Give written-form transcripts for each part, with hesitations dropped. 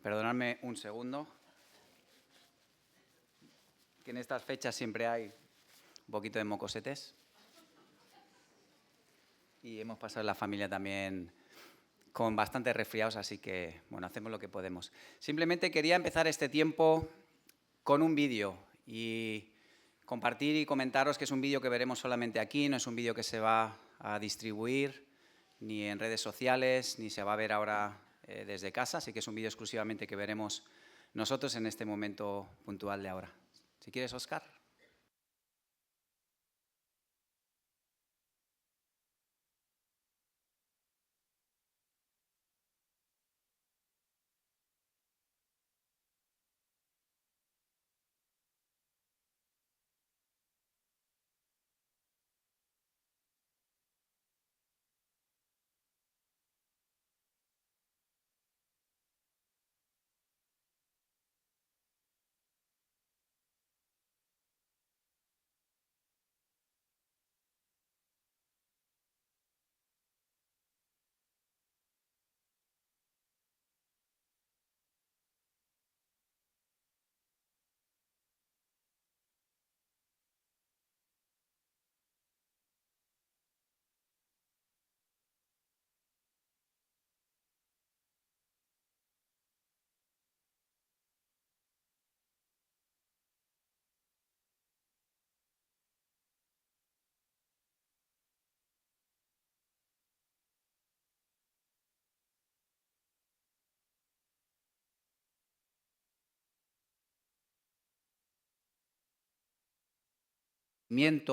Perdonadme un segundo, que en estas fechas siempre hay un poquito de mocosetes. Y hemos pasado en la familia también con bastantes resfriados, así que, bueno, hacemos lo que podemos. Simplemente quería empezar este tiempo con un vídeo y compartir y comentaros que es un vídeo que veremos solamente aquí, no es un vídeo que se va a distribuir ni en redes sociales, ni se va a ver ahora desde casa, así que es un vídeo exclusivamente que veremos nosotros en este momento puntual de ahora. Si quieres, Óscar.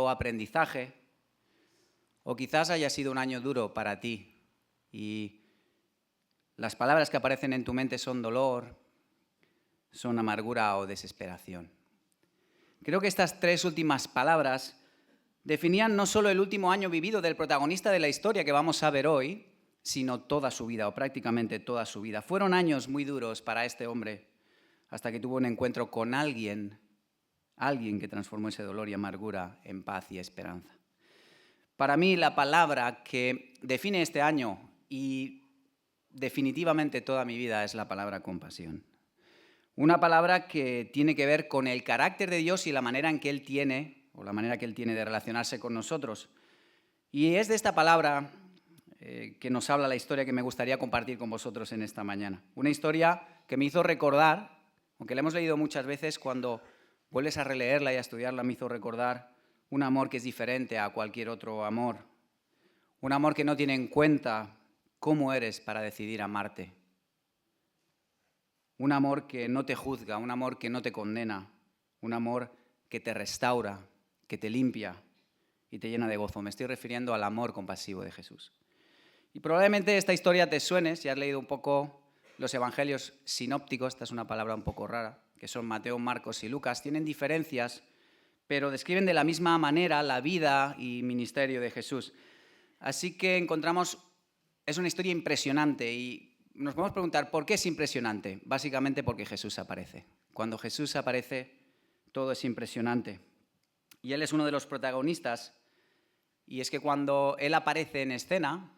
Aprendizaje, o quizás haya sido un año duro para ti y las palabras que aparecen en tu mente son dolor, son amargura o desesperación. Creo que estas tres últimas palabras definían no solo el último año vivido del protagonista de la historia que vamos a ver hoy, sino toda su vida, o prácticamente toda su vida. Fueron años muy duros para este hombre, hasta que tuvo un encuentro con alguien que transformó ese dolor y amargura en paz y esperanza. Para mí, la palabra que define este año y definitivamente toda mi vida es la palabra compasión. Una palabra que tiene que ver con el carácter de Dios y la manera en que Él tiene, o la manera que Él tiene de relacionarse con nosotros. Y es de esta palabra que nos habla la historia que me gustaría compartir con vosotros en esta mañana. Una historia que me hizo recordar, aunque la hemos leído muchas veces, cuando vuelves a releerla y a estudiarla, me hizo recordar un amor que es diferente a cualquier otro amor. Un amor que no tiene en cuenta cómo eres para decidir amarte. Un amor que no te juzga, un amor que no te condena, un amor que te restaura, que te limpia y te llena de gozo. Me estoy refiriendo al amor compasivo de Jesús. Y probablemente esta historia te suene, si has leído un poco los evangelios sinópticos, esta es una palabra un poco rara, que son Mateo, Marcos y Lucas, tienen diferencias, pero describen de la misma manera la vida y ministerio de Jesús. Así que encontramos, es una historia impresionante y nos podemos preguntar, ¿por qué es impresionante? Básicamente porque Jesús aparece. Cuando Jesús aparece, todo es impresionante. Y Él es uno de los protagonistas. Y es que cuando Él aparece en escena,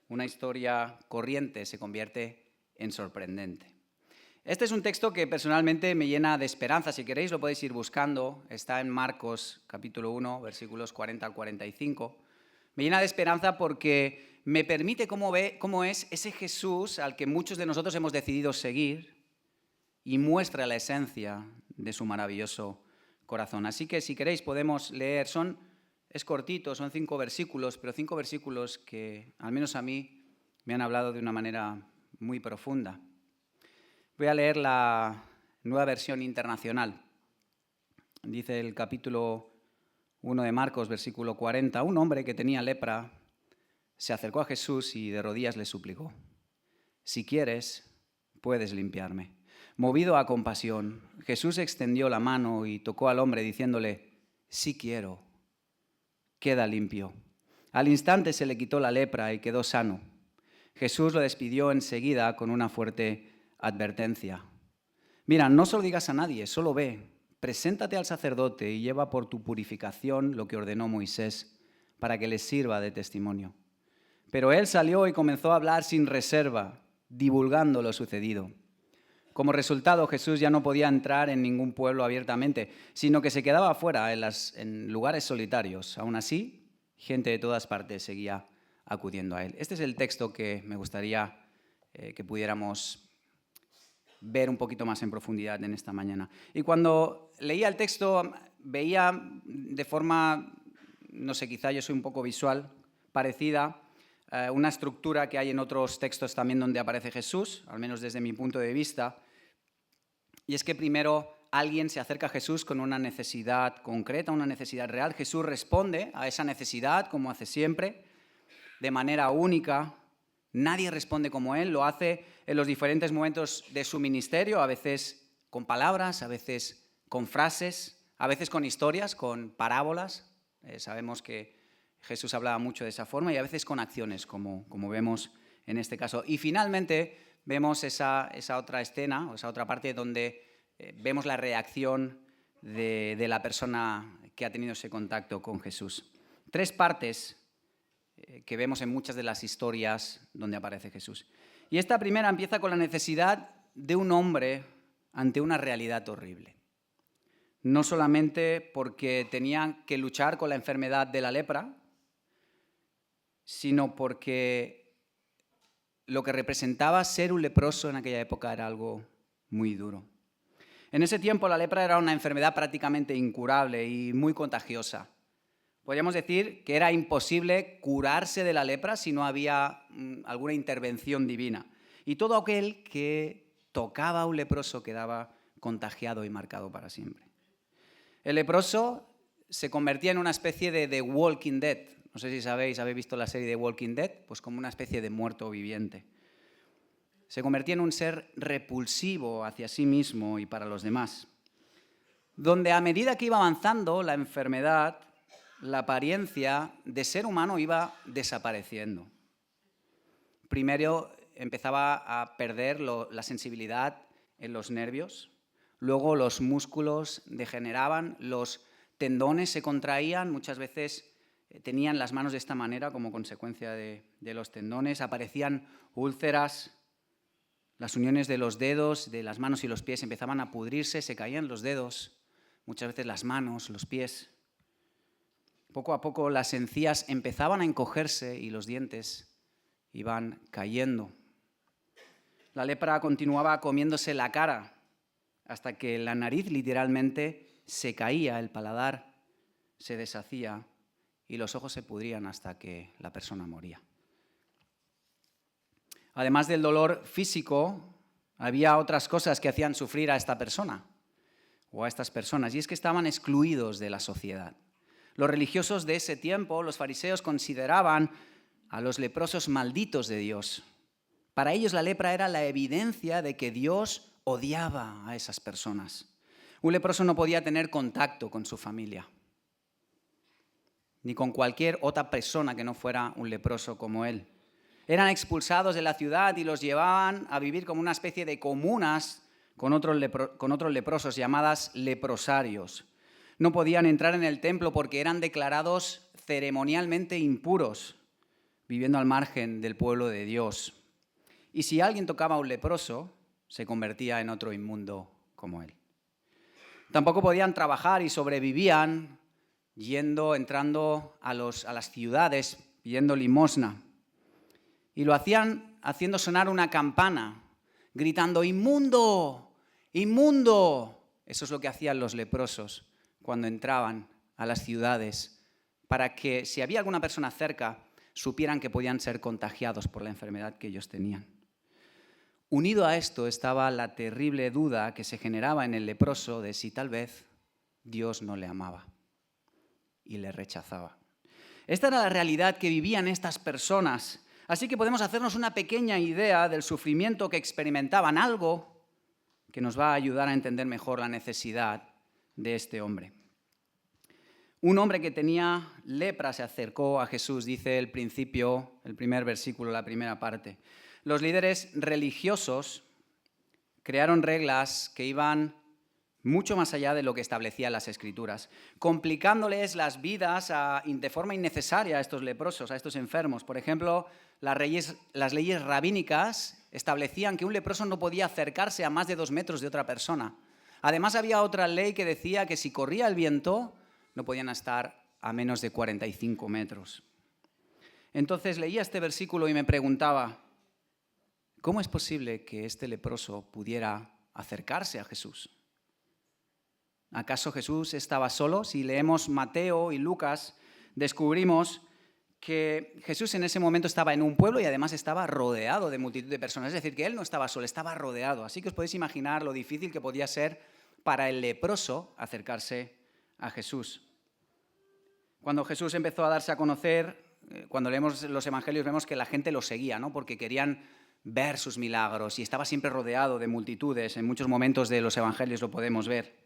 una historia corriente se convierte en sorprendente. Este es un texto que personalmente me llena de esperanza. Si queréis lo podéis ir buscando. Está en Marcos capítulo 1, versículos 40 al 45. Me llena de esperanza porque me permite cómo es ese Jesús al que muchos de nosotros hemos decidido seguir y muestra la esencia de su maravilloso corazón. Así que si queréis podemos leer, es cortito, son 5 versículos, pero 5 versículos que al menos a mí me han hablado de una manera muy profunda. Voy a leer la Nueva Versión Internacional. Dice el capítulo 1 de Marcos, versículo 40, un hombre que tenía lepra se acercó a Jesús y de rodillas le suplicó: si quieres, puedes limpiarme. Movido a compasión, Jesús extendió la mano y tocó al hombre diciéndole: sí quiero, queda limpio. Al instante se le quitó la lepra y quedó sano. Jesús lo despidió enseguida con una fuerte advertencia: mira, no se lo digas a nadie, solo ve, preséntate al sacerdote y lleva por tu purificación lo que ordenó Moisés, para que les sirva de testimonio. Pero él salió y comenzó a hablar sin reserva, divulgando lo sucedido. Como resultado, Jesús ya no podía entrar en ningún pueblo abiertamente, sino que se quedaba afuera, en lugares solitarios. Aún así, gente de todas partes seguía acudiendo a él. Este es el texto que me gustaría que pudiéramos ver un poquito más en profundidad en esta mañana. Y cuando leía el texto, veía de forma, no sé, quizá yo soy un poco visual, parecida, una estructura que hay en otros textos también donde aparece Jesús, al menos desde mi punto de vista, y es que primero alguien se acerca a Jesús con una necesidad concreta, una necesidad real. Jesús responde a esa necesidad, como hace siempre, de manera única. Nadie responde como Él, lo hace en los diferentes momentos de su ministerio, a veces con palabras, a veces con frases, a veces con historias, con parábolas. Sabemos que Jesús hablaba mucho de esa forma, y a veces con acciones, como vemos en este caso. Y finalmente vemos esa otra escena, o esa otra parte donde vemos la reacción de la persona que ha tenido ese contacto con Jesús. Tres partes que vemos en muchas de las historias donde aparece Jesús. Y esta primera empieza con la necesidad de un hombre ante una realidad horrible. No solamente porque tenían que luchar con la enfermedad de la lepra, sino porque lo que representaba ser un leproso en aquella época era algo muy duro. En ese tiempo la lepra era una enfermedad prácticamente incurable y muy contagiosa. Podríamos decir que era imposible curarse de la lepra si no había alguna intervención divina. Y todo aquel que tocaba a un leproso quedaba contagiado y marcado para siempre. El leproso se convertía en una especie de The Walking Dead. No sé si habéis visto la serie The Walking Dead, pues como una especie de muerto viviente. Se convertía en un ser repulsivo hacia sí mismo y para los demás, donde a medida que iba avanzando la enfermedad, la apariencia de ser humano iba desapareciendo. Primero empezaba a perder la sensibilidad en los nervios, luego los músculos degeneraban, los tendones se contraían, muchas veces tenían las manos de esta manera como consecuencia de los tendones, aparecían úlceras, las uniones de los dedos, de las manos y los pies empezaban a pudrirse, se caían los dedos, muchas veces las manos, los pies. Poco a poco las encías empezaban a encogerse y los dientes iban cayendo. La lepra continuaba comiéndose la cara hasta que la nariz literalmente se caía, el paladar se deshacía y los ojos se pudrían hasta que la persona moría. Además del dolor físico, había otras cosas que hacían sufrir a esta persona o a estas personas, y es que estaban excluidos de la sociedad. Los religiosos de ese tiempo, los fariseos, consideraban a los leprosos malditos de Dios. Para ellos la lepra era la evidencia de que Dios odiaba a esas personas. Un leproso no podía tener contacto con su familia, ni con cualquier otra persona que no fuera un leproso como él. Eran expulsados de la ciudad y los llevaban a vivir como una especie de comunas con otros leprosos llamadas leprosarios. No podían entrar en el templo porque eran declarados ceremonialmente impuros, viviendo al margen del pueblo de Dios. Y si alguien tocaba a un leproso, se convertía en otro inmundo como él. Tampoco podían trabajar y sobrevivían entrando a las ciudades pidiendo limosna. Y lo hacían haciendo sonar una campana, gritando ¡inmundo! ¡Inmundo! Eso es lo que hacían los leprosos cuando entraban a las ciudades, para que si había alguna persona cerca, supieran que podían ser contagiados por la enfermedad que ellos tenían. Unido a esto estaba la terrible duda que se generaba en el leproso de si tal vez Dios no le amaba y le rechazaba. Esta era la realidad que vivían estas personas. Así que podemos hacernos una pequeña idea del sufrimiento que experimentaban, algo que nos va a ayudar a entender mejor la necesidad de este hombre. Un hombre que tenía lepra se acercó a Jesús, dice el principio, el primer versículo, la primera parte. Los líderes religiosos crearon reglas que iban mucho más allá de lo que establecían las Escrituras, complicándoles las vidas de forma innecesaria a estos leprosos, a estos enfermos. Por ejemplo, las leyes rabínicas establecían que un leproso no podía acercarse a más de 2 metros de otra persona. Además, había otra ley que decía que si corría el viento, no podían estar a menos de 45 metros. Entonces leía este versículo y me preguntaba, ¿cómo es posible que este leproso pudiera acercarse a Jesús? ¿Acaso Jesús estaba solo? Si leemos Mateo y Lucas, descubrimos que Jesús en ese momento estaba en un pueblo y además estaba rodeado de multitud de personas. Es decir, que él no estaba solo, estaba rodeado. Así que os podéis imaginar lo difícil que podía ser para el leproso acercarse a Jesús. Cuando Jesús empezó a darse a conocer, cuando leemos los evangelios vemos que la gente lo seguía, ¿no? Porque querían ver sus milagros y estaba siempre rodeado de multitudes. En muchos momentos de los evangelios lo podemos ver.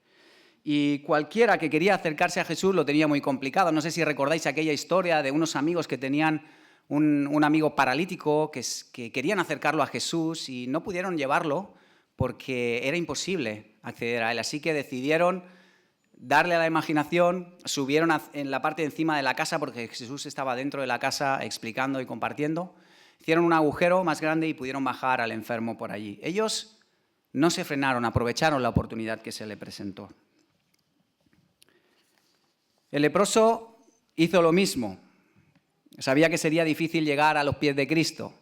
Y cualquiera que quería acercarse a Jesús lo tenía muy complicado. No sé si recordáis aquella historia de unos amigos que tenían un amigo paralítico que querían acercarlo a Jesús y no pudieron llevarlo porque era imposible acceder a él. Así que decidieron darle a la imaginación, subieron en la parte de encima de la casa porque Jesús estaba dentro de la casa explicando y compartiendo. Hicieron un agujero más grande y pudieron bajar al enfermo por allí. Ellos no se frenaron, aprovecharon la oportunidad que se le presentó. El leproso hizo lo mismo. Sabía que sería difícil llegar a los pies de Cristo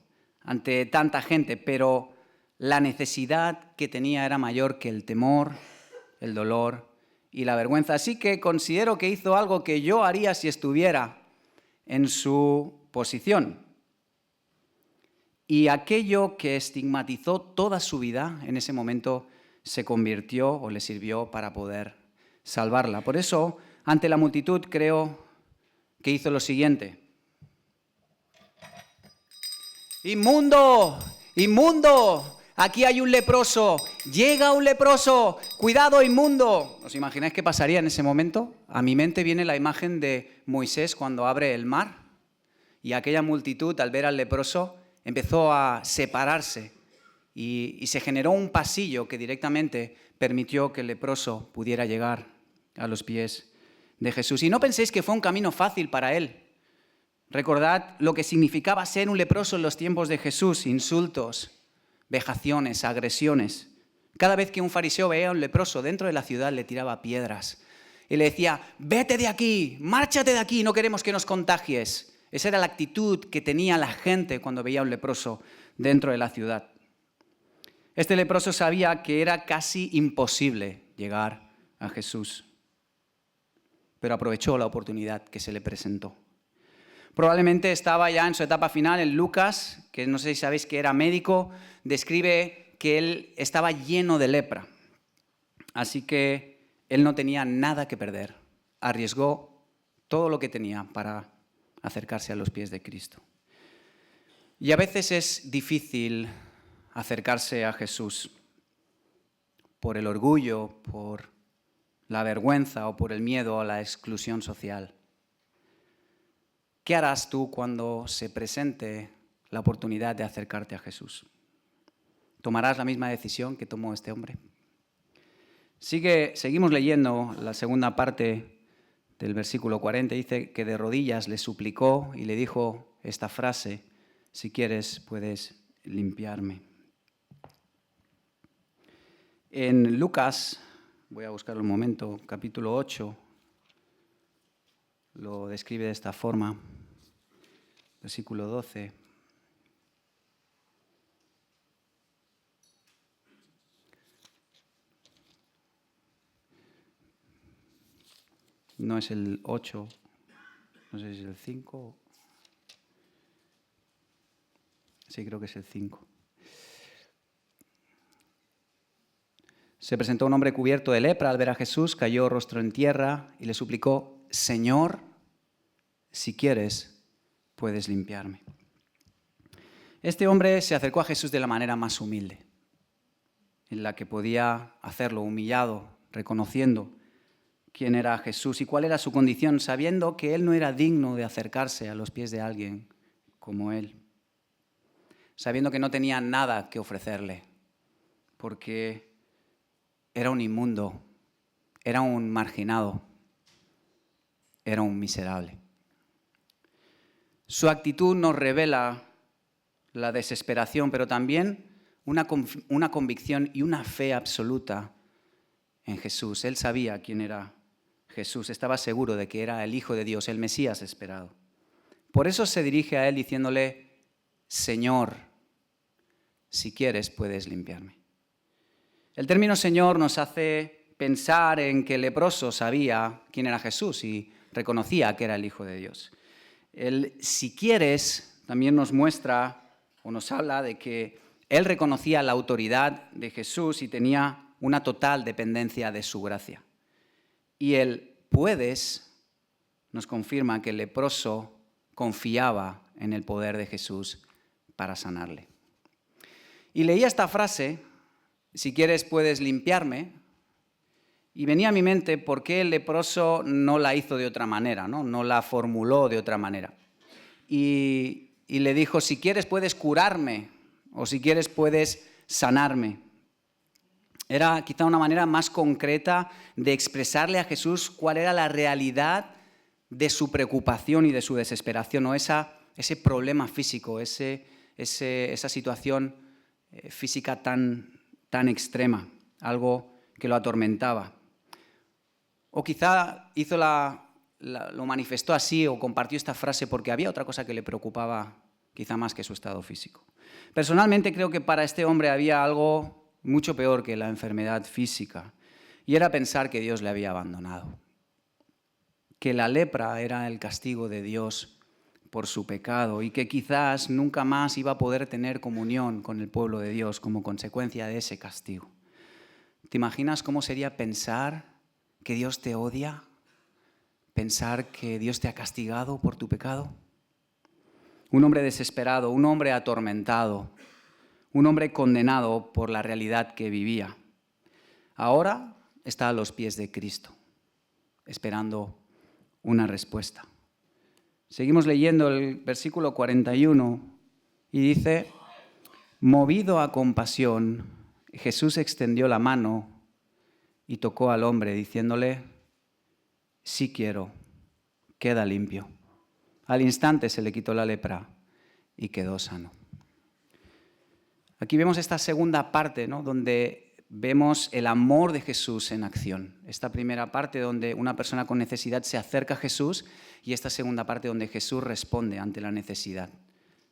ante tanta gente, pero la necesidad que tenía era mayor que el temor, el dolor y la vergüenza. Así que considero que hizo algo que yo haría si estuviera en su posición. Y aquello que estigmatizó toda su vida en ese momento se convirtió o le sirvió para poder salvarla. Por eso, ante la multitud, creo que hizo lo siguiente. ¡Inmundo! ¡Inmundo! Aquí hay un leproso. ¡Llega un leproso! ¡Cuidado, inmundo! ¿Os imagináis qué pasaría en ese momento? A mi mente viene la imagen de Moisés cuando abre el mar y aquella multitud, al ver al leproso, empezó a separarse y se generó un pasillo que directamente permitió que el leproso pudiera llegar a los pies de Jesús. Y no penséis que fue un camino fácil para él. Recordad lo que significaba ser un leproso en los tiempos de Jesús: insultos, vejaciones, agresiones. Cada vez que un fariseo veía a un leproso dentro de la ciudad le tiraba piedras y le decía: vete de aquí, márchate de aquí, no queremos que nos contagies. Esa era la actitud que tenía la gente cuando veía a un leproso dentro de la ciudad. Este leproso sabía que era casi imposible llegar a Jesús, pero aprovechó la oportunidad que se le presentó. Probablemente estaba ya en su etapa final. En Lucas, que no sé si sabéis que era médico, describe que él estaba lleno de lepra. Así que él no tenía nada que perder. Arriesgó todo lo que tenía para acercarse a los pies de Cristo. Y a veces es difícil acercarse a Jesús por el orgullo, por la vergüenza o por el miedo a la exclusión social. ¿Qué harás tú cuando se presente la oportunidad de acercarte a Jesús? ¿Tomarás la misma decisión que tomó este hombre? Seguimos leyendo la segunda parte del versículo 40. Dice que de rodillas le suplicó y le dijo esta frase: si quieres, puedes limpiarme. En Lucas, voy a buscar un momento, capítulo 8, lo describe de esta forma, versículo 12. No es el 8, no sé si es el 5. Sí, creo que es el 5. Se presentó un hombre cubierto de lepra al ver a Jesús, cayó rostro en tierra y le suplicó: Señor, si quieres, puedes limpiarme. Este hombre se acercó a Jesús de la manera más humilde, en la que podía hacerlo, humillado, reconociendo quién era Jesús y cuál era su condición, sabiendo que él no era digno de acercarse a los pies de alguien como él, sabiendo que no tenía nada que ofrecerle, porque era un inmundo, era un marginado, era un miserable. Su actitud nos revela la desesperación, pero también una convicción y una fe absoluta en Jesús. Él sabía quién era Jesús, estaba seguro de que era el Hijo de Dios, el Mesías esperado. Por eso se dirige a él diciéndole: Señor, si quieres puedes limpiarme. El término Señor nos hace pensar en que el leproso sabía quién era Jesús y reconocía que era el Hijo de Dios. El si quieres también nos muestra o nos habla de que él reconocía la autoridad de Jesús y tenía una total dependencia de su gracia. Y el puedes nos confirma que el leproso confiaba en el poder de Jesús para sanarle. Y leía esta frase: si quieres puedes limpiarme, y venía a mi mente por qué el leproso no la hizo de otra manera, no la formuló de otra manera. Y le dijo: si quieres puedes curarme, o si quieres puedes sanarme. Era quizá una manera más concreta de expresarle a Jesús cuál era la realidad de su preocupación y de su desesperación, o ese problema físico, esa situación física tan extrema, algo que lo atormentaba. O quizá lo manifestó así o compartió esta frase porque había otra cosa que le preocupaba quizá más que su estado físico. Personalmente creo que para este hombre había algo mucho peor que la enfermedad física, y era pensar que Dios le había abandonado, que la lepra era el castigo de Dios por su pecado y que quizás nunca más iba a poder tener comunión con el pueblo de Dios como consecuencia de ese castigo. ¿Te imaginas cómo sería pensar que Dios te odia? ¿Pensar que Dios te ha castigado por tu pecado? Un hombre desesperado, un hombre atormentado, un hombre condenado por la realidad que vivía. Ahora está a los pies de Cristo, esperando una respuesta. Seguimos leyendo el versículo 41 y dice: movido a compasión, Jesús extendió la mano y tocó al hombre, diciéndole: sí quiero, queda limpio. Al instante se le quitó la lepra y quedó sano. Aquí vemos esta segunda parte, ¿no?, donde vemos el amor de Jesús en acción. Esta primera parte donde una persona con necesidad se acerca a Jesús, y esta segunda parte donde Jesús responde ante la necesidad.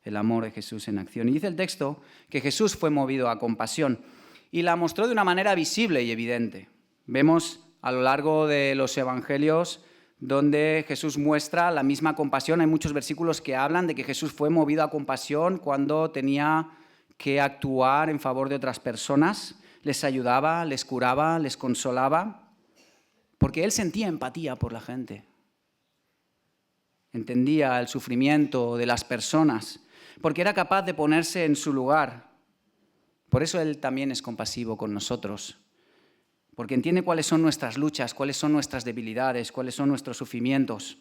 El amor de Jesús en acción. Y dice el texto que Jesús fue movido a compasión y la mostró de una manera visible y evidente. Vemos a lo largo de los evangelios donde Jesús muestra la misma compasión. Hay muchos versículos que hablan de que Jesús fue movido a compasión cuando tenía que actuar en favor de otras personas. Les ayudaba, les curaba, les consolaba, porque él sentía empatía por la gente. Entendía el sufrimiento de las personas, porque era capaz de ponerse en su lugar. Por eso él también es compasivo con nosotros, porque entiende cuáles son nuestras luchas, cuáles son nuestras debilidades, cuáles son nuestros sufrimientos,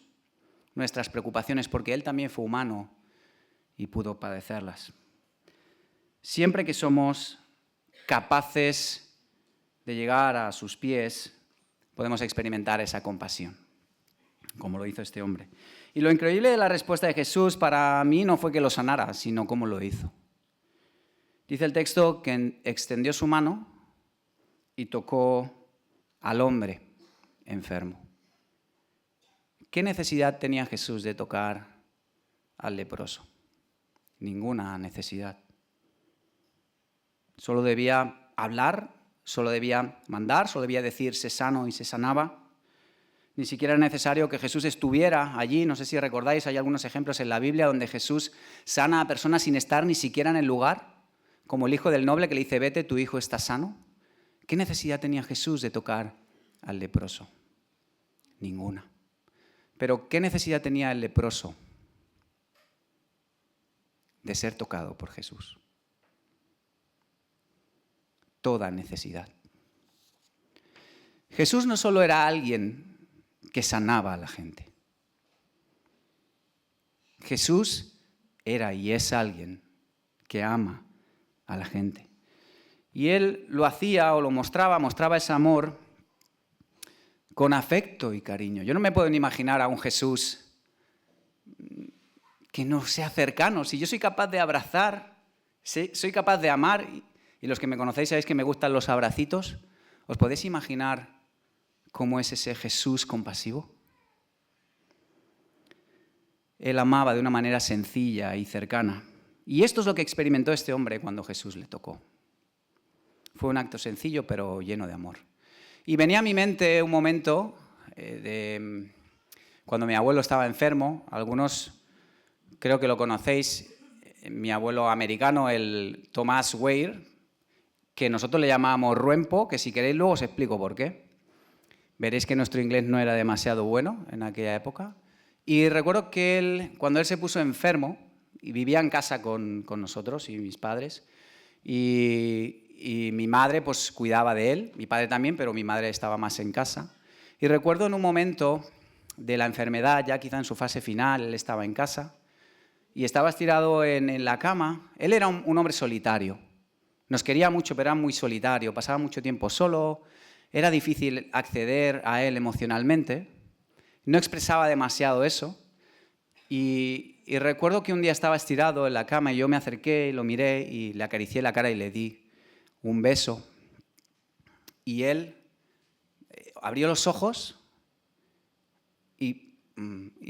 nuestras preocupaciones, porque él también fue humano y pudo padecerlas. Siempre que somos capaces de llegar a sus pies, podemos experimentar esa compasión, como lo hizo este hombre. Y lo increíble de la respuesta de Jesús para mí no fue que lo sanara, sino cómo lo hizo. Dice el texto que extendió su mano y tocó al hombre enfermo. ¿Qué necesidad tenía Jesús de tocar al leproso? Ninguna necesidad. Solo debía hablar, solo debía mandar, solo debía decir sé sano y se sanaba. Ni siquiera era necesario que Jesús estuviera allí. No sé si recordáis, hay algunos ejemplos en la Biblia donde Jesús sana a personas sin estar ni siquiera en el lugar, como el hijo del noble que le dice vete, tu hijo está sano. ¿Qué necesidad tenía Jesús de tocar al leproso? Ninguna. Pero ¿qué necesidad tenía el leproso de ser tocado por Jesús? Toda necesidad. Jesús no solo era alguien que sanaba a la gente. Jesús era y es alguien que ama a la gente. Y él lo hacía o lo mostraba ese amor con afecto y cariño. Yo no me puedo ni imaginar a un Jesús que no sea cercano. Si yo soy capaz de abrazar, soy capaz de amar, Y los que me conocéis sabéis que me gustan los abracitos. ¿Os podéis imaginar cómo es ese Jesús compasivo? Él amaba de una manera sencilla y cercana. Y esto es lo que experimentó este hombre cuando Jesús le tocó. Fue un acto sencillo, pero lleno de amor. Y venía a mi mente un momento de cuando mi abuelo estaba enfermo. Algunos creo que lo conocéis. Mi abuelo americano, el Thomas Weir, que nosotros le llamábamos Ruempo, que si queréis luego os explico por qué. Veréis que nuestro inglés no era demasiado bueno en aquella época. Y recuerdo que cuando él se puso enfermo, y vivía en casa con nosotros y mis padres, y mi madre pues cuidaba de él, mi padre también, pero mi madre estaba más en casa. Y recuerdo en un momento de la enfermedad, ya quizá en su fase final, él estaba en casa, y estaba estirado en la cama. Él era un hombre solitario. Nos quería mucho, pero era muy solitario, pasaba mucho tiempo solo, era difícil acceder a él emocionalmente, no expresaba demasiado eso. Y recuerdo que un día estaba estirado en la cama y yo me acerqué y lo miré y le acaricié la cara y le di un beso. Y él abrió los ojos y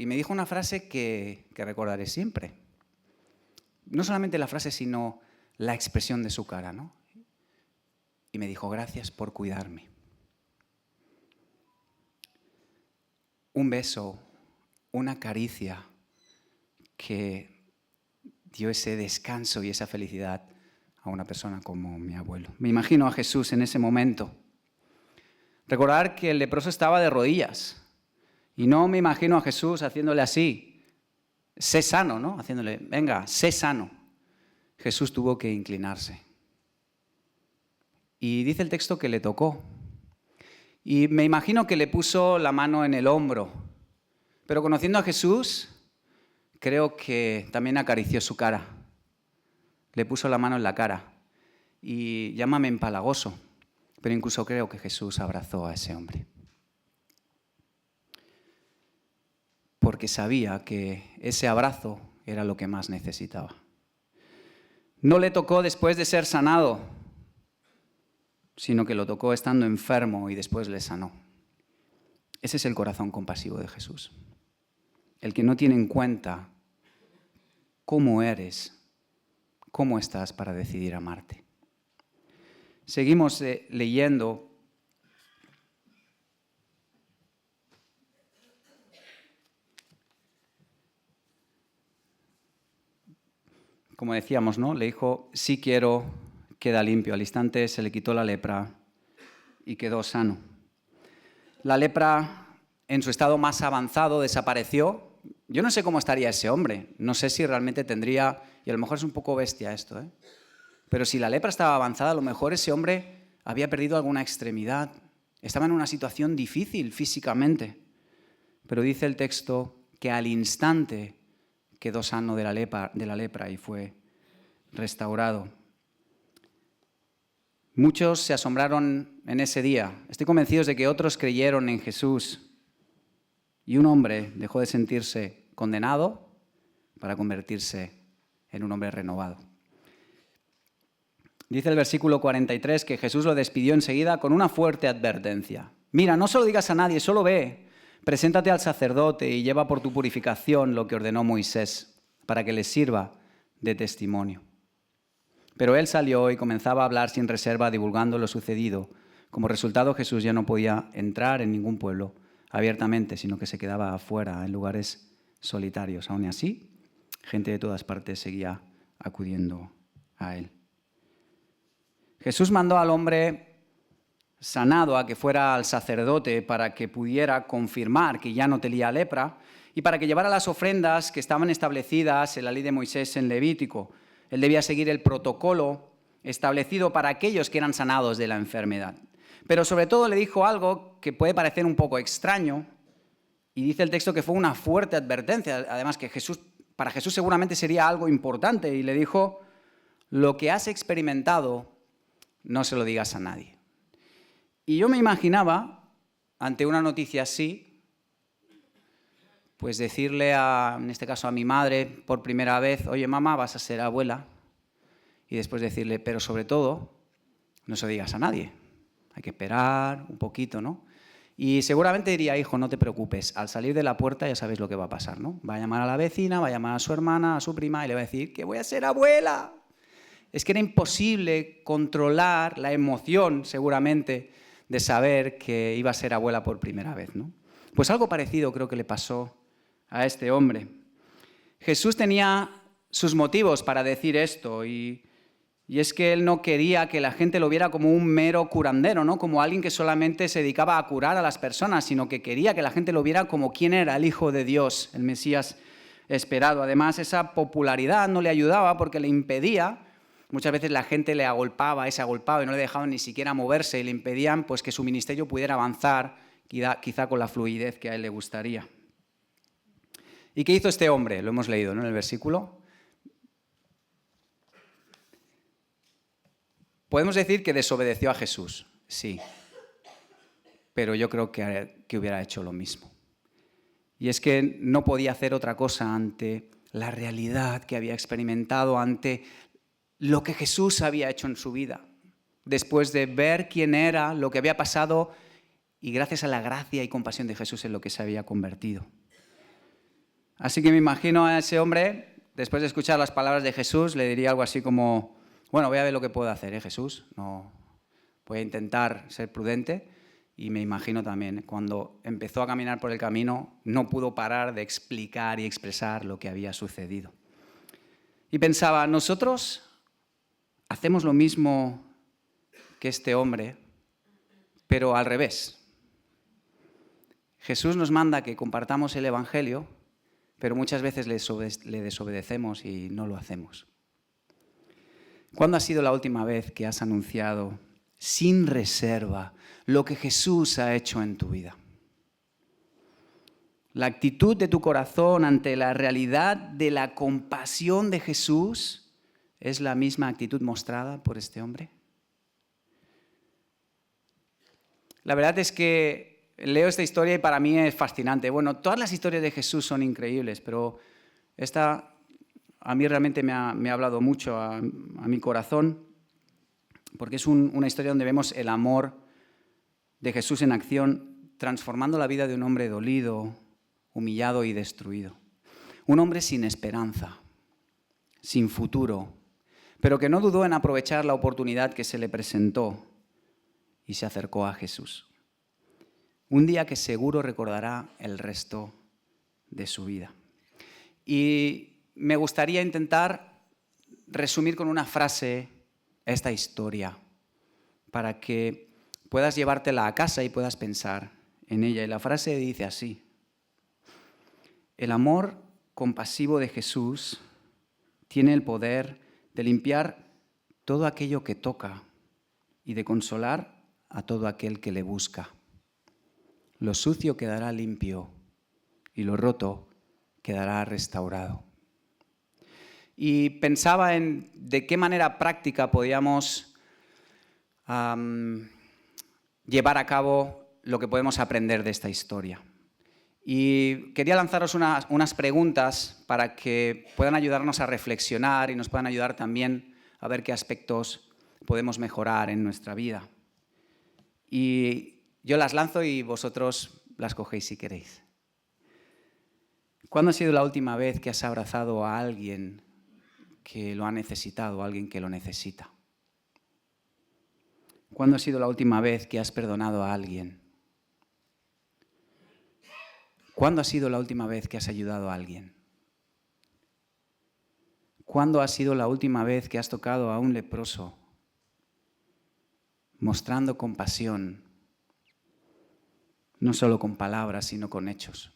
me dijo una frase que recordaré siempre. No solamente la frase, sino la expresión de su cara, ¿no? Y me dijo, gracias por cuidarme. Un beso, una caricia que dio ese descanso y esa felicidad a una persona como mi abuelo. Me imagino a Jesús en ese momento. Recordar que el leproso estaba de rodillas. Y no me imagino a Jesús haciéndole así. Sé sano, ¿no? Haciéndole, venga, sé sano. Jesús tuvo que inclinarse. Y dice el texto que le tocó. Y me imagino que le puso la mano en el hombro. Pero conociendo a Jesús, creo que también acarició su cara. Le puso la mano en la cara. Y llámame empalagoso, pero incluso creo que Jesús abrazó a ese hombre. Porque sabía que ese abrazo era lo que más necesitaba. No le tocó después de ser sanado, sino que lo tocó estando enfermo y después le sanó. Ese es el corazón compasivo de Jesús. El que no tiene en cuenta cómo eres, cómo estás para decidir amarte. Seguimos leyendo. Como decíamos, ¿no? Le dijo, sí quiero, queda limpio. Al instante se le quitó la lepra y quedó sano. La lepra, en su estado más avanzado, desapareció. Yo no sé cómo estaría ese hombre. No sé si realmente tendría, y a lo mejor es un poco bestia esto, pero si la lepra estaba avanzada, a lo mejor ese hombre había perdido alguna extremidad. Estaba en una situación difícil físicamente. Pero dice el texto que al instante quedó sano de la lepra y fue restaurado. Muchos se asombraron en ese día. Estoy convencido de que otros creyeron en Jesús. Y un hombre dejó de sentirse condenado para convertirse en un hombre renovado. Dice el versículo 43 que Jesús lo despidió enseguida con una fuerte advertencia. Mira, no se lo digas a nadie, solo ve, preséntate al sacerdote y lleva por tu purificación lo que ordenó Moisés, para que les sirva de testimonio. Pero él salió y comenzaba a hablar sin reserva, divulgando lo sucedido. Como resultado, Jesús ya no podía entrar en ningún pueblo abiertamente, sino que se quedaba afuera, en lugares solitarios. Aún así, gente de todas partes seguía acudiendo a él. Jesús mandó al hombre sanado a que fuera al sacerdote para que pudiera confirmar que ya no tenía lepra y para que llevara las ofrendas que estaban establecidas en la ley de Moisés en Levítico. Él debía seguir el protocolo establecido para aquellos que eran sanados de la enfermedad. Pero sobre todo le dijo algo que puede parecer un poco extraño, y dice el texto que fue una fuerte advertencia, además que para Jesús seguramente sería algo importante, y le dijo, lo que has experimentado no se lo digas a nadie. Y yo me imaginaba, ante una noticia así, pues decirle, en este caso a mi madre, por primera vez, oye mamá, vas a ser abuela, y después decirle, pero sobre todo, no se lo digas a nadie. Hay que esperar un poquito, ¿no? Y seguramente diría, hijo, no te preocupes, al salir de la puerta ya sabéis lo que va a pasar, ¿no? Va a llamar a la vecina, va a llamar a su hermana, a su prima y le va a decir que voy a ser abuela. Es que era imposible controlar la emoción, seguramente, de saber que iba a ser abuela por primera vez, ¿no? Pues algo parecido creo que le pasó a este hombre. Jesús tenía sus motivos para decir esto y es que él no quería que la gente lo viera como un mero curandero, ¿no? Como alguien que solamente se dedicaba a curar a las personas, sino que quería que la gente lo viera como quién era el Hijo de Dios, el Mesías esperado. Además, esa popularidad no le ayudaba porque le impedía. Muchas veces la gente le agolpaba y no le dejaban ni siquiera moverse y le impedían pues, que su ministerio pudiera avanzar quizá con la fluidez que a él le gustaría. ¿Y qué hizo este hombre? Lo hemos leído, ¿no? En el versículo. Podemos decir que desobedeció a Jesús, sí, pero yo creo que hubiera hecho lo mismo. Y es que no podía hacer otra cosa ante la realidad que había experimentado, ante lo que Jesús había hecho en su vida, después de ver quién era, lo que había pasado y gracias a la gracia y compasión de Jesús en lo que se había convertido. Así que me imagino a ese hombre, después de escuchar las palabras de Jesús, le diría algo así como: bueno, voy a ver lo que puedo hacer, Jesús. No, voy a intentar ser prudente. Y me imagino también, cuando empezó a caminar por el camino, no pudo parar de explicar y expresar lo que había sucedido. Y pensaba, nosotros hacemos lo mismo que este hombre, pero al revés. Jesús nos manda que compartamos el Evangelio, pero muchas veces le desobedecemos y no lo hacemos. ¿Cuándo ha sido la última vez que has anunciado sin reserva lo que Jesús ha hecho en tu vida? La actitud de tu corazón ante la realidad de la compasión de Jesús es la misma actitud mostrada por este hombre. La verdad es que leo esta historia y para mí es fascinante. Bueno, todas las historias de Jesús son increíbles, pero esta a mí realmente me ha hablado mucho a mi corazón, porque es una historia donde vemos el amor de Jesús en acción, transformando la vida de un hombre dolido, humillado y destruido. Un hombre sin esperanza, sin futuro, pero que no dudó en aprovechar la oportunidad que se le presentó y se acercó a Jesús. Un día que seguro recordará el resto de su vida. Y me gustaría intentar resumir con una frase esta historia para que puedas llevártela a casa y puedas pensar en ella. Y la frase dice así: el amor compasivo de Jesús tiene el poder de limpiar todo aquello que toca y de consolar a todo aquel que le busca. Lo sucio quedará limpio y lo roto quedará restaurado. Y pensaba en de qué manera práctica podíamos llevar a cabo lo que podemos aprender de esta historia. Y quería lanzaros unas preguntas para que puedan ayudarnos a reflexionar y nos puedan ayudar también a ver qué aspectos podemos mejorar en nuestra vida. Y yo las lanzo y vosotros las cogéis si queréis. ¿Cuándo ha sido la última vez que has abrazado a alguien que lo ha necesitado, a alguien que lo necesita? ¿Cuándo ha sido la última vez que has perdonado a alguien? ¿Cuándo ha sido la última vez que has ayudado a alguien? ¿Cuándo ha sido la última vez que has tocado a un leproso, mostrando compasión, no solo con palabras, sino con hechos?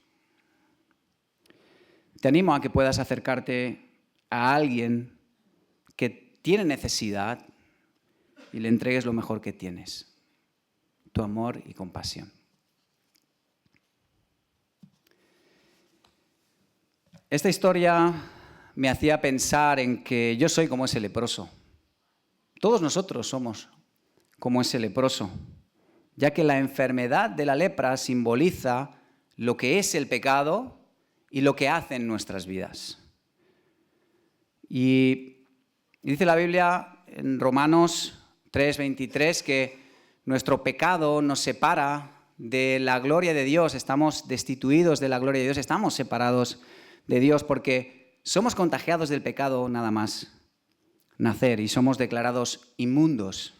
Te animo a que puedas acercarte a alguien que tiene necesidad y le entregues lo mejor que tienes, tu amor y compasión. Esta historia me hacía pensar en que yo soy como ese leproso. Todos nosotros somos como ese leproso, ya que la enfermedad de la lepra simboliza lo que es el pecado y lo que hace en nuestras vidas. Y dice la Biblia en Romanos 3:23, que nuestro pecado nos separa de la gloria de Dios, estamos destituidos de la gloria de Dios, estamos separados de Dios porque somos contagiados del pecado nada más nacer y somos declarados inmundos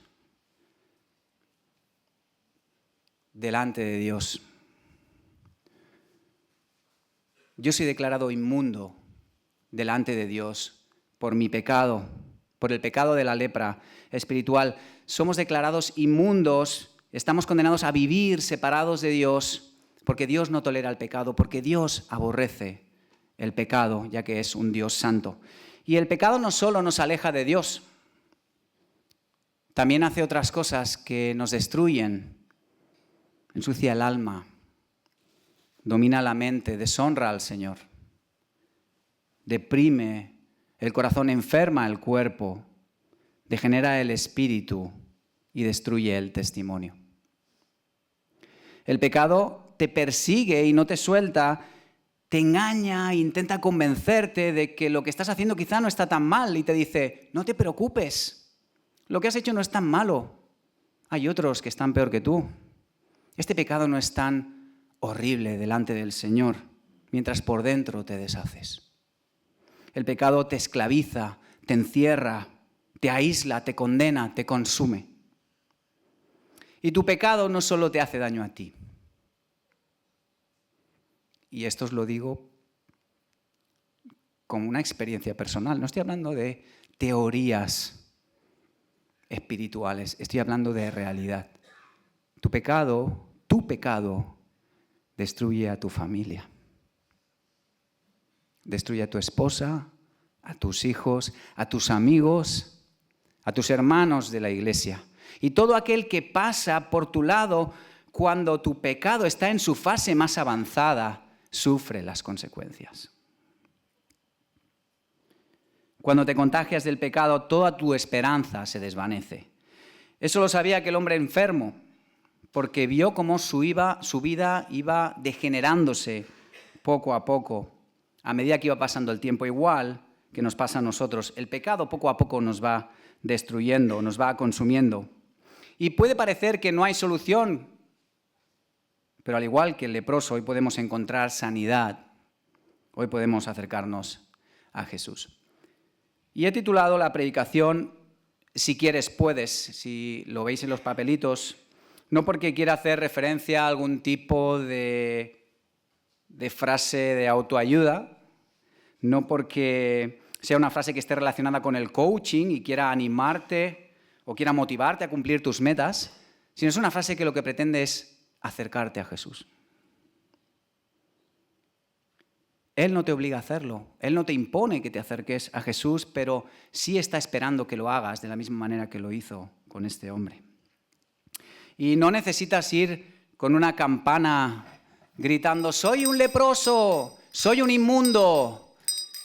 delante de Dios. Yo soy declarado inmundo delante de Dios por mi pecado, por el pecado de la lepra espiritual. Somos declarados inmundos, estamos condenados a vivir separados de Dios porque Dios no tolera el pecado, porque Dios aborrece el pecado, ya que es un Dios santo. Y el pecado no solo nos aleja de Dios, también hace otras cosas que nos destruyen, ensucia el alma, domina la mente, deshonra al Señor, deprime el corazón, enferma el cuerpo, degenera el espíritu y destruye el testimonio. El pecado te persigue y no te suelta, te engaña, intenta convencerte de que lo que estás haciendo quizá no está tan mal y te dice, no te preocupes, lo que has hecho no es tan malo, hay otros que están peor que tú. Este pecado no es tan horrible delante del Señor, mientras por dentro te deshaces. El pecado te esclaviza, te encierra, te aísla, te condena, te consume. Y tu pecado no solo te hace daño a ti. Y esto os lo digo como una experiencia personal. No estoy hablando de teorías espirituales, estoy hablando de realidad. Tu pecado destruye a tu familia. Destruye a tu esposa, a tus hijos, a tus amigos, a tus hermanos de la iglesia. Y todo aquel que pasa por tu lado cuando tu pecado está en su fase más avanzada, sufre las consecuencias. Cuando te contagias del pecado, toda tu esperanza se desvanece. Eso lo sabía aquel hombre enfermo, porque vio cómo su vida iba degenerándose poco a poco, a medida que iba pasando el tiempo, igual que nos pasa a nosotros. El pecado poco a poco nos va destruyendo, nos va consumiendo. Y puede parecer que no hay solución, pero al igual que el leproso, hoy podemos encontrar sanidad, hoy podemos acercarnos a Jesús. Y he titulado la predicación, Si quieres, puedes, si lo veis en los papelitos, no porque quiera hacer referencia a algún tipo de frase de autoayuda, no porque sea una frase que esté relacionada con el coaching y quiera animarte o quiera motivarte a cumplir tus metas, sino es una frase que lo que pretende es acercarte a Jesús. Él no te obliga a hacerlo, Él no te impone que te acerques a Jesús, pero sí está esperando que lo hagas de la misma manera que lo hizo con este hombre. Y no necesitas ir con una campana gritando, soy un leproso, soy un inmundo,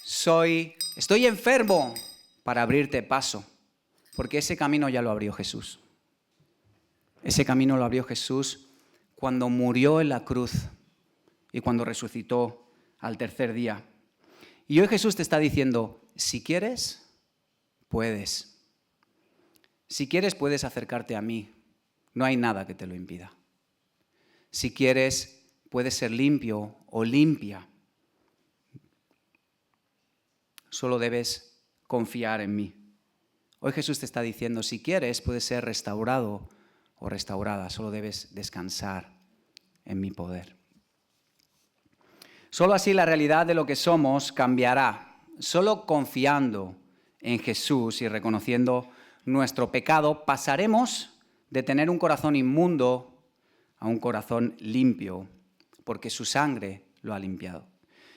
estoy enfermo, para abrirte paso, porque ese camino ya lo abrió Jesús. Ese camino lo abrió Jesús cuando murió en la cruz y cuando resucitó al tercer día. Y hoy Jesús te está diciendo, si quieres, puedes. Si quieres, puedes acercarte a mí. No hay nada que te lo impida. Si quieres, puedes ser limpio o limpia. Solo debes confiar en mí. Hoy Jesús te está diciendo, si quieres, puedes ser restaurado o restaurada. Solo debes descansar en mi poder. Solo así la realidad de lo que somos cambiará. Solo confiando en Jesús y reconociendo nuestro pecado, pasaremos de tener un corazón inmundo a un corazón limpio, porque su sangre lo ha limpiado.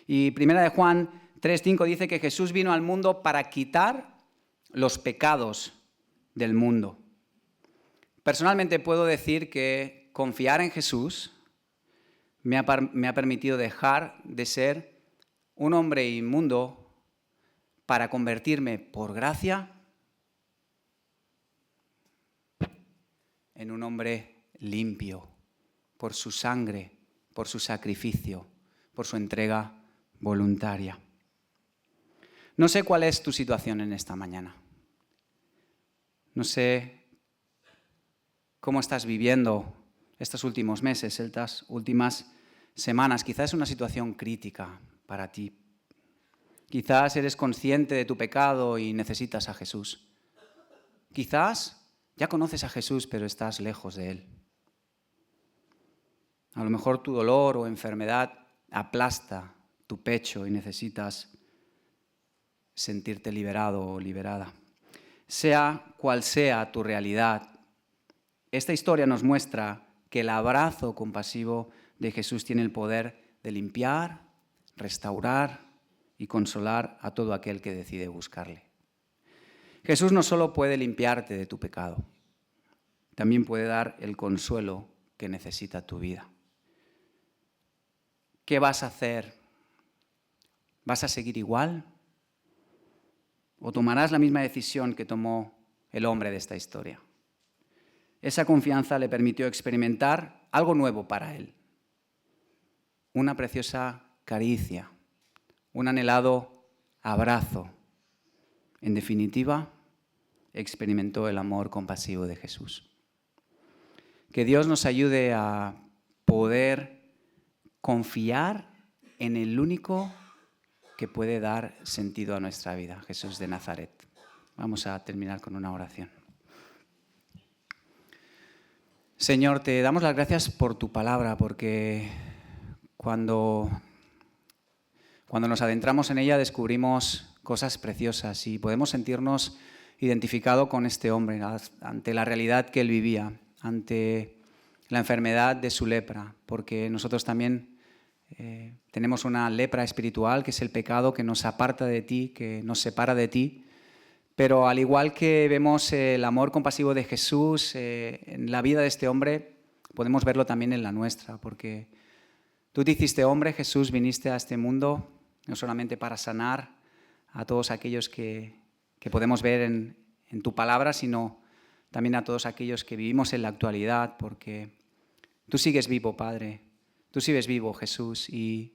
Y 1 Juan 3:5 dice que Jesús vino al mundo para quitar los pecados del mundo. Personalmente puedo decir que confiar en Jesús me ha permitido dejar de ser un hombre inmundo para convertirme por gracia en un hombre limpio por su sangre, por su sacrificio, por su entrega voluntaria. No sé cuál es tu situación en esta mañana. No sé cómo estás viviendo estos últimos meses, estas últimas semanas. Quizás es una situación crítica para ti. Quizás eres consciente de tu pecado y necesitas a Jesús. Quizás ya conoces a Jesús, pero estás lejos de Él. A lo mejor tu dolor o enfermedad aplasta tu pecho y necesitas sentirte liberado o liberada. Sea cual sea tu realidad, esta historia nos muestra que el abrazo compasivo de Jesús tiene el poder de limpiar, restaurar y consolar a todo aquel que decide buscarle. Jesús no solo puede limpiarte de tu pecado, también puede dar el consuelo que necesita tu vida. ¿Qué vas a hacer? ¿Vas a seguir igual? ¿O tomarás la misma decisión que tomó el hombre de esta historia? Esa confianza le permitió experimentar algo nuevo para él. Una preciosa caricia, un anhelado abrazo. En definitiva, experimentó el amor compasivo de Jesús. Que Dios nos ayude a poder confiar en el único que puede dar sentido a nuestra vida, Jesús de Nazaret. Vamos a terminar con una oración. Señor, te damos las gracias por tu palabra, porque cuando nos adentramos en ella descubrimos cosas preciosas y podemos sentirnos identificados con este hombre ante la realidad que él vivía, ante la enfermedad de su lepra, porque nosotros también tenemos una lepra espiritual, que es el pecado que nos aparta de ti, que nos separa de ti. Pero al igual que vemos el amor compasivo de Jesús en la vida de este hombre, podemos verlo también en la nuestra, porque tú te hiciste hombre, Jesús, viniste a este mundo no solamente para sanar a todos aquellos que podemos ver en tu palabra, sino también a todos aquellos que vivimos en la actualidad, porque tú sigues vivo, Padre, tú sigues vivo, Jesús, y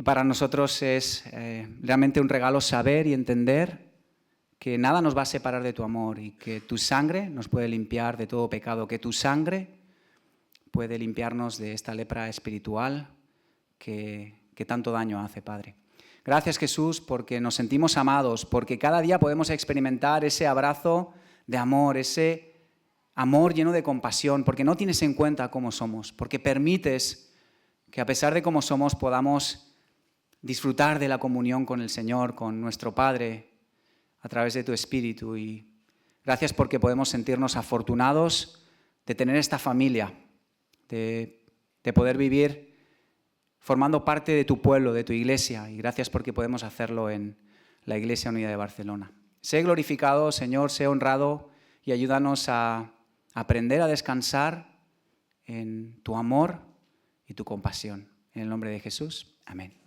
para nosotros es realmente un regalo saber y entender que nada nos va a separar de tu amor y que tu sangre nos puede limpiar de todo pecado, que tu sangre puede limpiarnos de esta lepra espiritual que tanto daño hace, Padre. Gracias, Jesús, porque nos sentimos amados, porque cada día podemos experimentar ese abrazo de amor, ese amor lleno de compasión, porque no tienes en cuenta cómo somos, porque permites que a pesar de cómo somos podamos disfrutar de la comunión con el Señor, con nuestro Padre, a través de tu Espíritu. Y gracias porque podemos sentirnos afortunados de tener esta familia, de poder vivir formando parte de tu pueblo, de tu iglesia. Y gracias porque podemos hacerlo en la Iglesia Unida de Barcelona. Sé glorificado, Señor, sé honrado y ayúdanos a aprender a descansar en tu amor y tu compasión. En el nombre de Jesús. Amén.